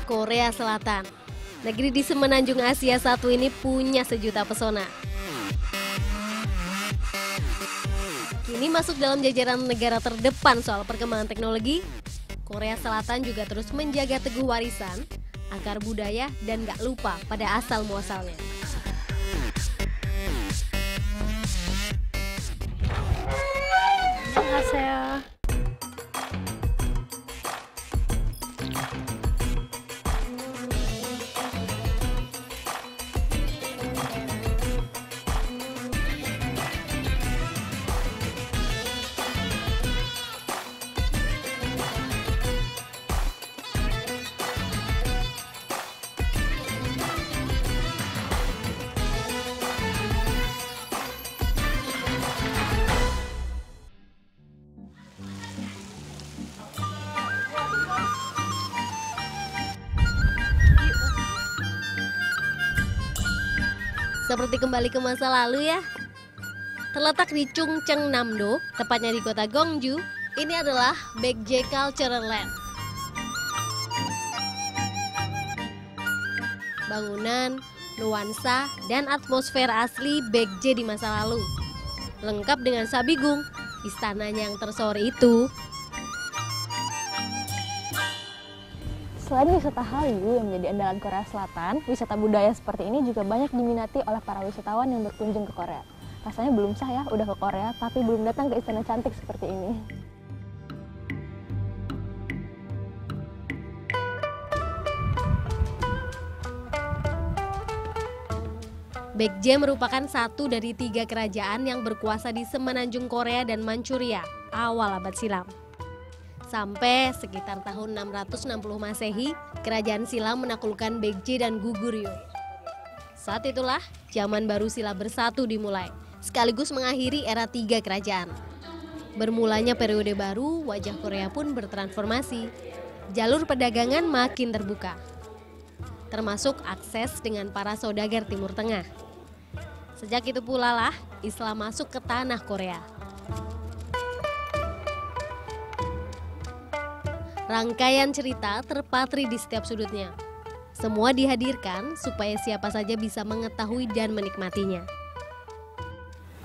Korea Selatan. Negeri di semenanjung Asia satu ini punya sejuta pesona. Kini masuk dalam jajaran negara terdepan soal perkembangan teknologi, Korea Selatan juga terus menjaga teguh warisan, akar budaya, dan gak lupa pada asal muasalnya. 안녕하세요. Seperti kembali ke masa lalu ya. Terletak di Chungcheongnam-do, tepatnya di kota Gwangju, ini adalah Baekje Cultural Land. Bangunan, nuansa, dan atmosfer asli Baekje di masa lalu. Lengkap dengan Sabigung, istananya yang tersohor itu. Selain wisata Hallyu yang menjadi andalan Korea Selatan, wisata budaya seperti ini juga banyak diminati oleh para wisatawan yang berkunjung ke Korea. Rasanya belum sah ya, udah ke Korea, tapi belum datang ke istana cantik seperti ini. Baekje merupakan satu dari 3 kerajaan yang berkuasa di semenanjung Korea dan Manchuria awal abad silam. Sampai sekitar tahun 660 Masehi, kerajaan Silla menaklukkan Baekje dan Goguryeo. Saat itulah zaman baru Silla bersatu dimulai, sekaligus mengakhiri era 3 kerajaan. Bermulanya periode baru, wajah Korea pun bertransformasi. Jalur perdagangan makin terbuka, termasuk akses dengan para saudagar Timur Tengah. Sejak itu pula lah Islam masuk ke tanah Korea. Rangkaian cerita terpatri di setiap sudutnya. Semua dihadirkan supaya siapa saja bisa mengetahui dan menikmatinya.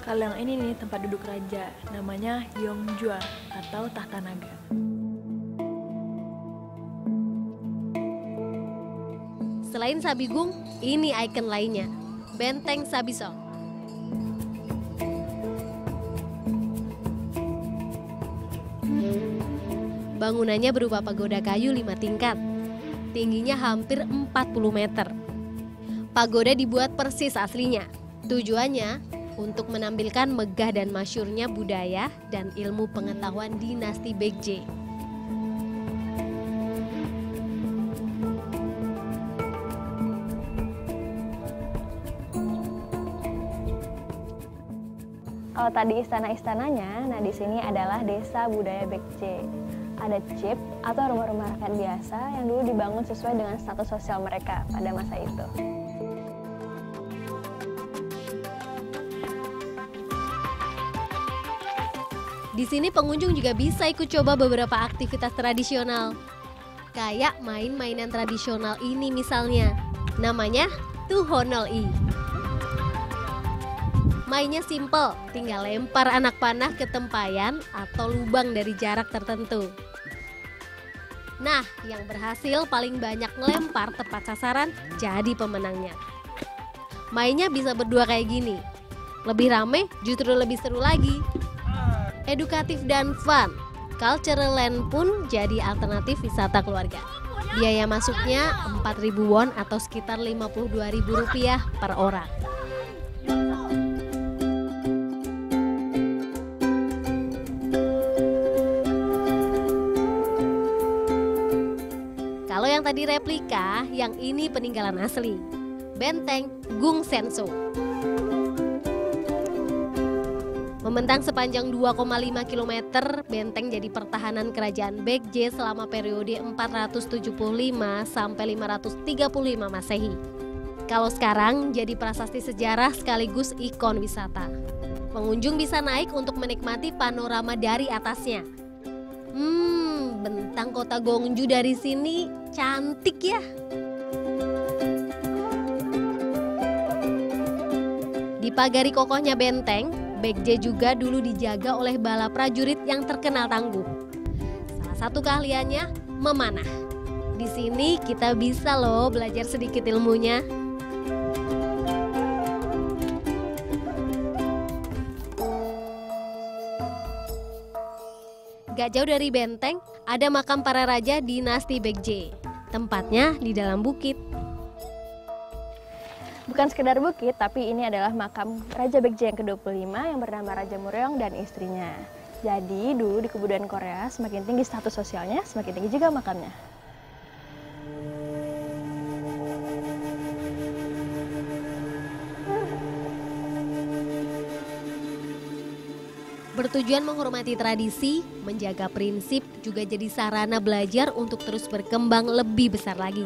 Kalau yang ini nih tempat duduk raja, namanya Yeongjwa atau Tahta Naga. Selain Sabigung, ini ikon lainnya, Benteng Sabisong. Bangunannya berupa pagoda kayu 5 tingkat, tingginya hampir 40 meter. Pagoda dibuat persis aslinya, tujuannya untuk menampilkan megah dan masyhurnya budaya dan ilmu pengetahuan dinasti Baekje. Kalau tadi istana-istananya, nah di sini adalah desa budaya Baekje. Ada jeep atau rumah-rumah rakyat biasa yang dulu dibangun sesuai dengan status sosial mereka pada masa itu. Di sini pengunjung juga bisa ikut coba beberapa aktivitas tradisional. Kayak main-mainan tradisional ini misalnya, namanya Tuhonol-i. Mainnya simple, tinggal lempar anak panah ke tempayan atau lubang dari jarak tertentu. Nah, yang berhasil paling banyak ngelempar tepat sasaran jadi pemenangnya. Mainnya bisa berdua kayak gini. Lebih rame, justru lebih seru lagi. Edukatif dan fun, Cultural Land pun jadi alternatif wisata keluarga. Biaya masuknya 4.000 won atau sekitar Rp52.000 per orang. Kalau yang tadi replika, yang ini peninggalan asli. Benteng Gungsenso. Membentang sepanjang 2,5 km, benteng jadi pertahanan kerajaan Baekje selama periode 475 sampai 535 Masehi. Kalau sekarang jadi prasasti sejarah sekaligus ikon wisata. Pengunjung bisa naik untuk menikmati panorama dari atasnya. Bentang kota Gwangju dari sini cantik ya. Dipagari kokohnya benteng, Baekje juga dulu dijaga oleh bala prajurit yang terkenal tangguh. Salah satu keahliannya memanah. Di sini kita bisa loh belajar sedikit ilmunya. Gak jauh dari benteng, ada makam para raja dinasti Baekje. Tempatnya di dalam bukit. Bukan sekedar bukit, tapi ini adalah makam Raja Baekje yang ke-25 yang bernama Raja Muryong dan istrinya. Jadi dulu di kebudayaan Korea, semakin tinggi status sosialnya, semakin tinggi juga makamnya. Bertujuan menghormati tradisi, menjaga prinsip, juga jadi sarana belajar untuk terus berkembang lebih besar lagi.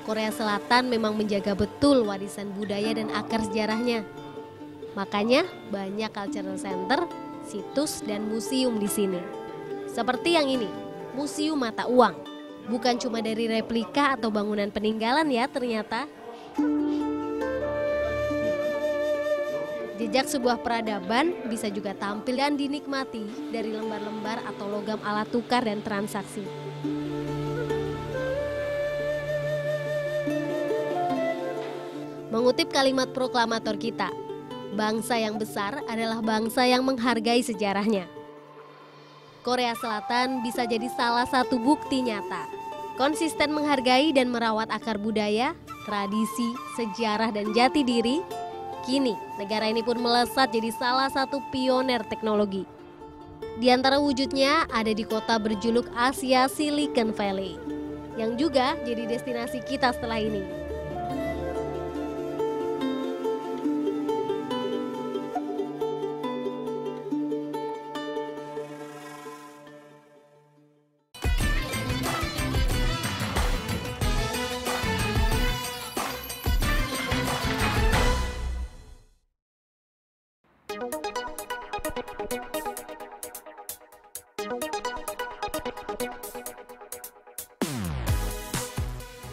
Korea Selatan memang menjaga betul warisan budaya dan akar sejarahnya. Makanya banyak cultural center, situs, dan museum di sini. Seperti yang ini, Museum Mata Uang. Bukan cuma dari replika atau bangunan peninggalan ya ternyata. Jejak sebuah peradaban bisa juga tampil dan dinikmati dari lembar-lembar atau logam alat tukar dan transaksi. Mengutip kalimat proklamator kita, bangsa yang besar adalah bangsa yang menghargai sejarahnya. Korea Selatan bisa jadi salah satu bukti nyata. Konsisten menghargai dan merawat akar budaya, tradisi, sejarah, dan jati diri. Kini, negara ini pun melesat jadi salah satu pioner teknologi. Di antara wujudnya ada di kota berjuluk Asia Silicon Valley, yang juga jadi destinasi kita setelah ini.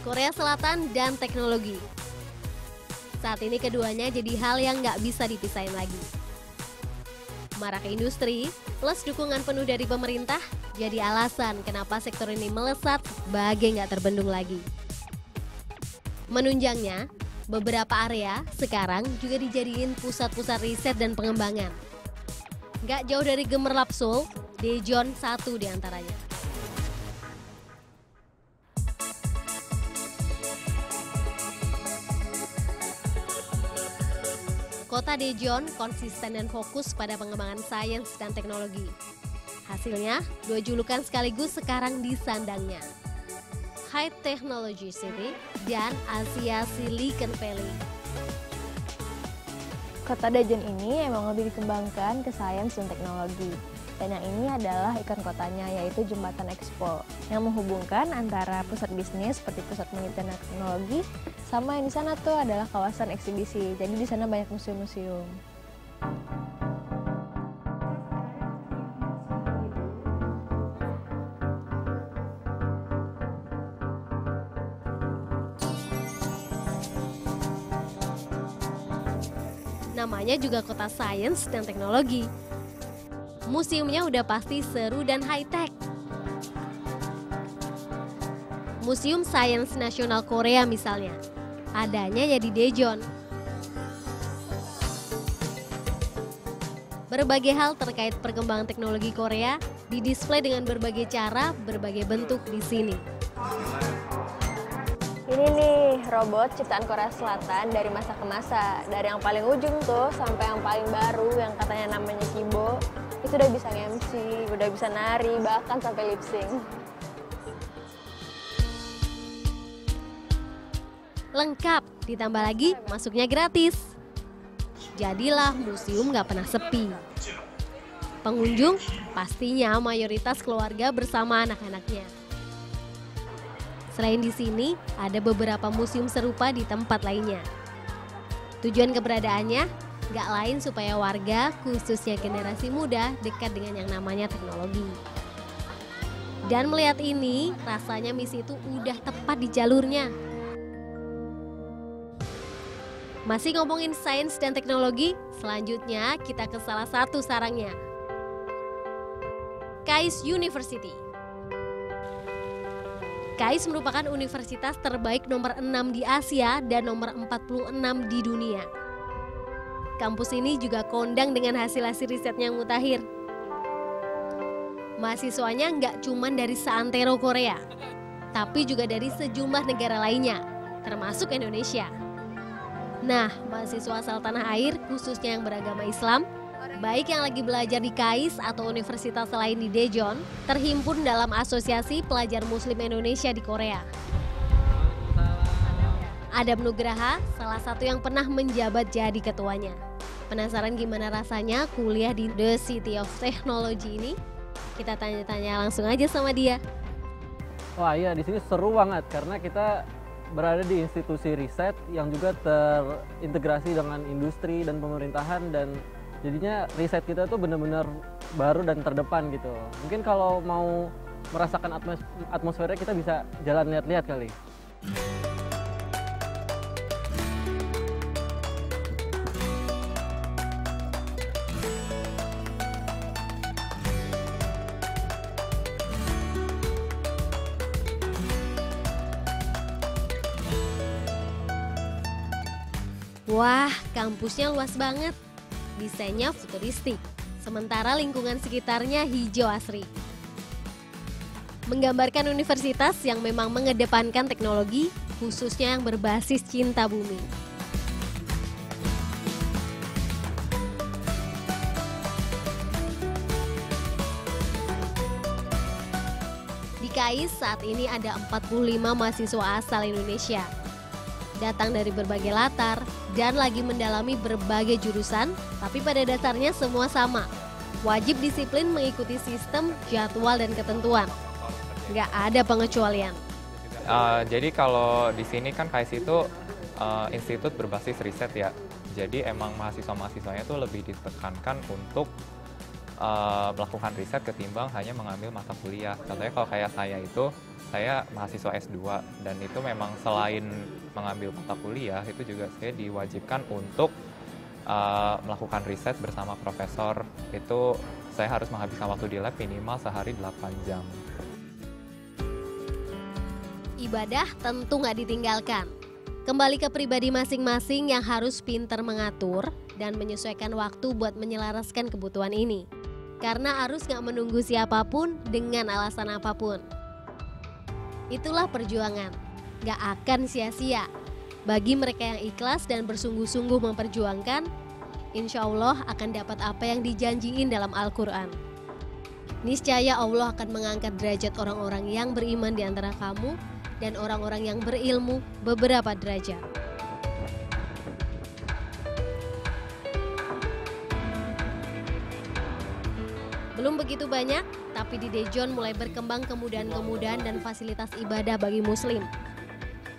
Korea Selatan dan teknologi. Saat ini keduanya jadi hal yang nggak bisa dipisahin lagi. Marak industri plus dukungan penuh dari pemerintah jadi alasan kenapa sektor ini melesat bagai nggak terbendung lagi. Menunjangnya, beberapa area sekarang juga dijadiin pusat-pusat riset dan pengembangan. Nggak jauh dari Gemerlap Seoul, Daejeon satu diantaranya. Kota Daejeon konsisten dan fokus pada pengembangan sains dan teknologi. Hasilnya, dua julukan sekaligus sekarang disandangnya. High Technology City dan Asia Silicon Valley. Kota Daejeon ini emang lebih dikembangkan ke sains dan teknologi. Dan yang ini adalah ikon kotanya, yaitu Jembatan Expo, yang menghubungkan antara pusat bisnis seperti pusat penelitian dan teknologi, sama yang di sana tuh adalah kawasan eksibisi. Jadi di sana banyak museum-museum. Namanya juga kota sains dan teknologi. Museumnya udah pasti seru dan high-tech. Museum Sains Nasional Korea misalnya, adanya ya di Daejeon. Berbagai hal terkait perkembangan teknologi Korea didisplay dengan berbagai cara, berbagai bentuk di sini. Ini nih robot ciptaan Korea Selatan dari masa ke masa. Dari yang paling ujung tuh sampai yang paling baru yang katanya namanya Kibo. Itu udah bisa MC, udah bisa nari, bahkan sampai lip sync. Lengkap, ditambah lagi masuknya gratis. Jadilah museum gak pernah sepi. Pengunjung pastinya mayoritas keluarga bersama anak-anaknya. Selain di sini, ada beberapa museum serupa di tempat lainnya. Tujuan keberadaannya gak lain supaya warga, khususnya generasi muda, dekat dengan yang namanya teknologi. Dan melihat ini, rasanya misi itu udah tepat di jalurnya. Masih ngomongin sains dan teknologi, selanjutnya kita ke salah satu sarangnya. KAIS University. KAIS merupakan universitas terbaik nomor 6 di Asia dan nomor 46 di dunia. Kampus ini juga kondang dengan hasil-hasil risetnya yang mutakhir. Mahasiswanya nggak cuma dari seantero Korea, tapi juga dari sejumlah negara lainnya, termasuk Indonesia. Nah, mahasiswa asal tanah air, khususnya yang beragama Islam, baik yang lagi belajar di KAIS atau universitas lain di Daejeon, terhimpun dalam Asosiasi Pelajar Muslim Indonesia di Korea. Adam Nugraha, salah satu yang pernah menjabat jadi ketuanya. Penasaran gimana rasanya kuliah di The City of Technology ini? Kita tanya-tanya langsung aja sama dia. Wah iya, di sini seru banget karena kita berada di institusi riset yang juga terintegrasi dengan industri dan pemerintahan, dan jadinya riset kita tuh benar-benar baru dan terdepan gitu. Mungkin kalau mau merasakan atmosfernya kita bisa jalan lihat-lihat kali. Wah, kampusnya luas banget. Desainnya futuristik, sementara lingkungan sekitarnya hijau asri. Menggambarkan universitas yang memang mengedepankan teknologi, khususnya yang berbasis cinta bumi. Di KAIS saat ini ada 45 mahasiswa asal Indonesia. Datang dari berbagai latar dan lagi mendalami berbagai jurusan, tapi pada dasarnya semua sama. Wajib disiplin mengikuti sistem, jadwal, dan ketentuan. Nggak ada pengecualian. Jadi kalau di sini kan KAIS itu institut berbasis riset ya. Jadi emang mahasiswa-mahasiswanya itu lebih ditekankan untuk melakukan riset ketimbang hanya mengambil mata kuliah. Contohnya kalau kayak saya mahasiswa S2 dan itu memang selain mengambil mata kuliah itu juga saya diwajibkan untuk melakukan riset bersama profesor. Itu saya harus menghabiskan waktu di lab minimal sehari 8 jam. Ibadah tentu nggak ditinggalkan. Kembali ke pribadi masing-masing yang harus pintar mengatur dan menyesuaikan waktu buat menyelaraskan kebutuhan ini. Karena harus nggak menunggu siapapun dengan alasan apapun. Itulah perjuangan, nggak akan sia-sia. Bagi mereka yang ikhlas dan bersungguh-sungguh memperjuangkan, insya Allah akan dapat apa yang dijanjiin dalam Al-Quran. Niscaya Allah akan mengangkat derajat orang-orang yang beriman di antara kamu dan orang-orang yang berilmu beberapa derajat. Belum begitu banyak, tapi di Daejeon mulai berkembang kemudahan-kemudahan dan fasilitas ibadah bagi muslim.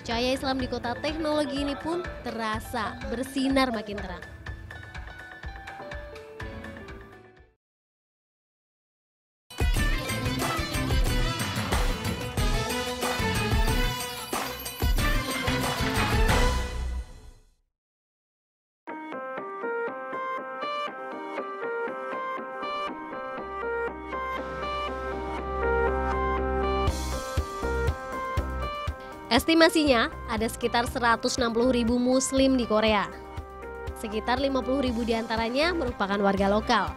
Cahaya Islam di kota teknologi ini pun terasa bersinar makin terang. Estimasinya ada sekitar 160.000 muslim di Korea. Sekitar 50.000 diantaranya merupakan warga lokal.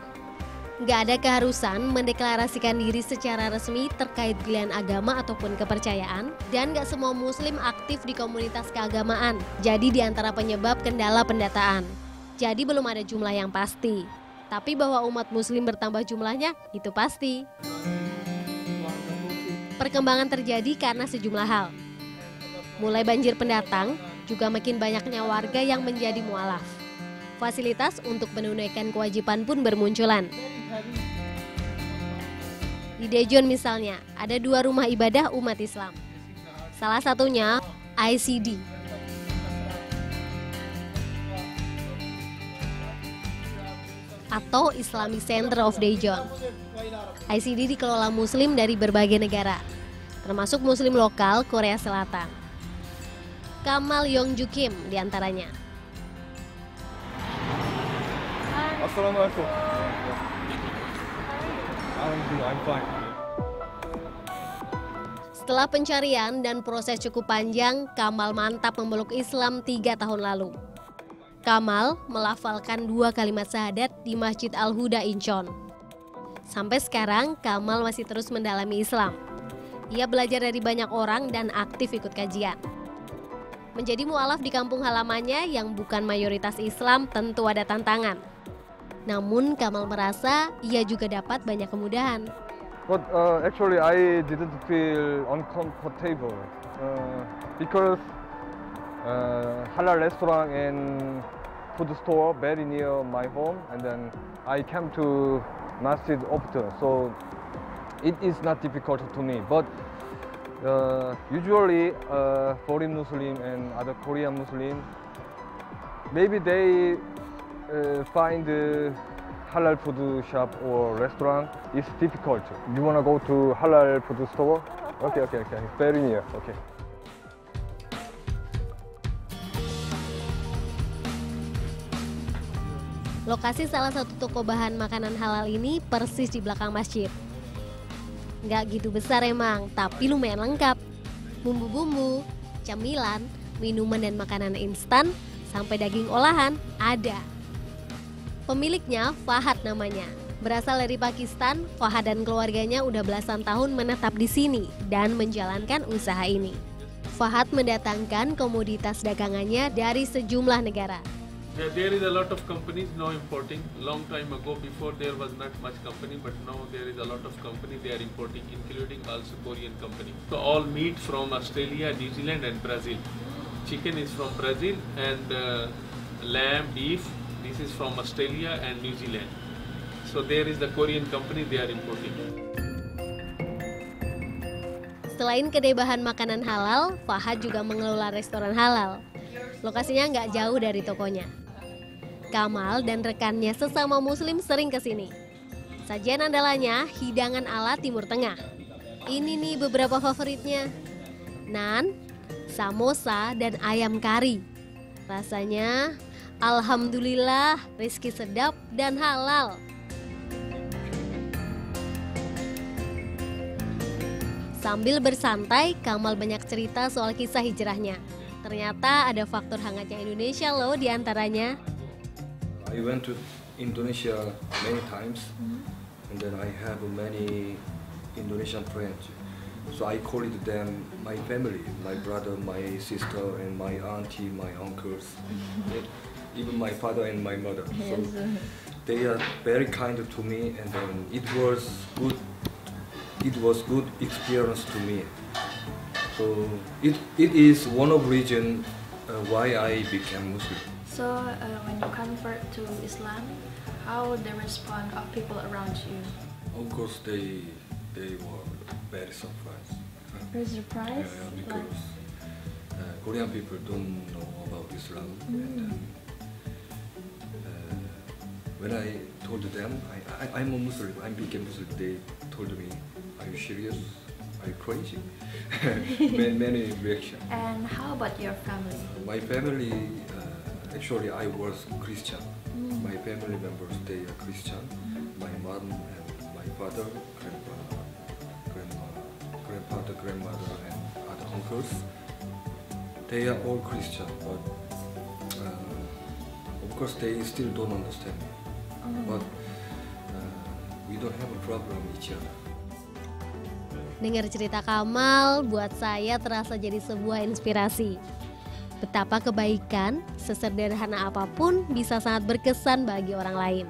Nggak ada keharusan mendeklarasikan diri secara resmi terkait pilihan agama ataupun kepercayaan, dan nggak semua muslim aktif di komunitas keagamaan. Jadi di antara penyebab kendala pendataan. Jadi belum ada jumlah yang pasti. Tapi bahwa umat muslim bertambah jumlahnya itu pasti. Perkembangan terjadi karena sejumlah hal. Mulai banjir pendatang, juga makin banyaknya warga yang menjadi mualaf. Fasilitas untuk menunaikan kewajiban pun bermunculan. Di Daejeon misalnya, ada 2 rumah ibadah umat Islam. Salah satunya ICD. atau Islamic Center of Daejeon. ICD dikelola muslim dari berbagai negara, termasuk muslim lokal Korea Selatan. Kamal Yongju Kim diantaranya. Assalamualaikum. I'm fine. Setelah pencarian dan proses cukup panjang, Kamal mantap memeluk Islam 3 tahun lalu. Kamal melafalkan 2 kalimat syahadat di Masjid Al-Huda Incheon. Sampai sekarang, Kamal masih terus mendalami Islam. Ia belajar dari banyak orang dan aktif ikut kajian. Menjadi mu'alaf di kampung halamannya yang bukan mayoritas Islam tentu ada tantangan. Namun Kamal merasa ia juga dapat banyak kemudahan. But actually, I didn't feel uncomfortable because halal restaurant and food store very near my home, and then I came to masjid often, so it is not difficult to me. But usually, foreign Muslim and other Korean Muslim, maybe they find halal food shop or restaurant is difficult. You wanna go to halal food store? Okay. Very near. Okay. Lokasi salah satu toko bahan makanan halal ini persis di belakang masjid. Nggak gitu besar emang, tapi lumayan lengkap. Bumbu-bumbu, camilan, minuman dan makanan instan, sampai daging olahan ada. Pemiliknya Fahad namanya. Berasal dari Pakistan, Fahad dan keluarganya udah belasan tahun menetap di sini dan menjalankan usaha ini. Fahad mendatangkan komoditas dagangannya dari sejumlah negara. Yeah, there is a lot of companies now importing. Long time ago, before there was not much company, but now there is a lot of company they are importing, including also Korean company. So all meat from Australia, New Zealand and Brazil. Chicken is from Brazil and lamb, beef, this is from Australia and New Zealand. So there is the Korean company they are importing. Selain kedai bahan makanan halal, Fahad juga mengelola restoran halal. Lokasinya nggak jauh dari tokonya. Kamal dan rekannya sesama muslim sering kesini. Sajian andalannya hidangan ala Timur Tengah. Ini nih beberapa favoritnya. Nan, samosa, dan ayam kari. Rasanya, alhamdulillah, rezeki sedap dan halal. Sambil bersantai, Kamal banyak cerita soal kisah hijrahnya. Ternyata ada faktor hangatnya Indonesia loh diantaranya. I went to Indonesia many times, and then I have many Indonesian friends. So I called them my family, my brother, my sister, and my auntie, my uncles, even my father and my mother. So they are very kind to me, and then it was good. It was good experience to me. So it is one of reason why I became Muslim. So when you convert to Islam, how the response of people around you? Of course, they were very surprised. Very surprised? Yeah, because Korean people don't know about Islam. And when I told them I'm a Muslim, I became Muslim, they told me, "Are you serious? Are you crazy?" many reactions. And how about your family? My family, actually, I was Christian. My family members, they are Christian. My mom and my father, grandfather, grandmother, and other uncles, they are all Christian. But of course, they still don't understand me. But we don't have a problem with each other. Dengar cerita Kamal buat saya terasa jadi sebuah inspirasi. Betapa kebaikan, sesederhana apapun bisa sangat berkesan bagi orang lain.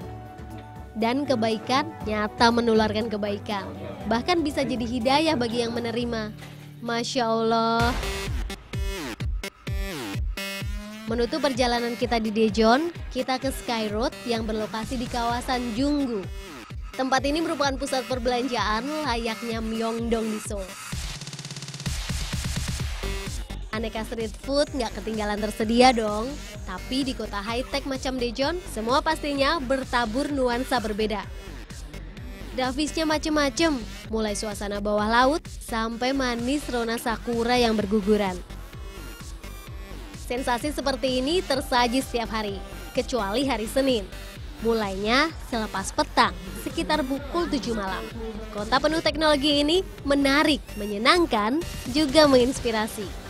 Dan kebaikan nyata menularkan kebaikan. Bahkan bisa jadi hidayah bagi yang menerima. Masya Allah. Menutup perjalanan kita di Daejeon, kita ke Sky Road yang berlokasi di kawasan Junggu. Tempat ini merupakan pusat perbelanjaan layaknya Myeongdong di Seoul. Aneka street food nggak ketinggalan tersedia dong. Tapi di kota high-tech macam Daejeon, semua pastinya bertabur nuansa berbeda. Grafisnya macem-macem, mulai suasana bawah laut sampai manis rona sakura yang berguguran. Sensasi seperti ini tersaji setiap hari, kecuali hari Senin. Mulainya selepas petang, sekitar pukul 7 malam. Kota penuh teknologi ini menarik, menyenangkan, juga menginspirasi.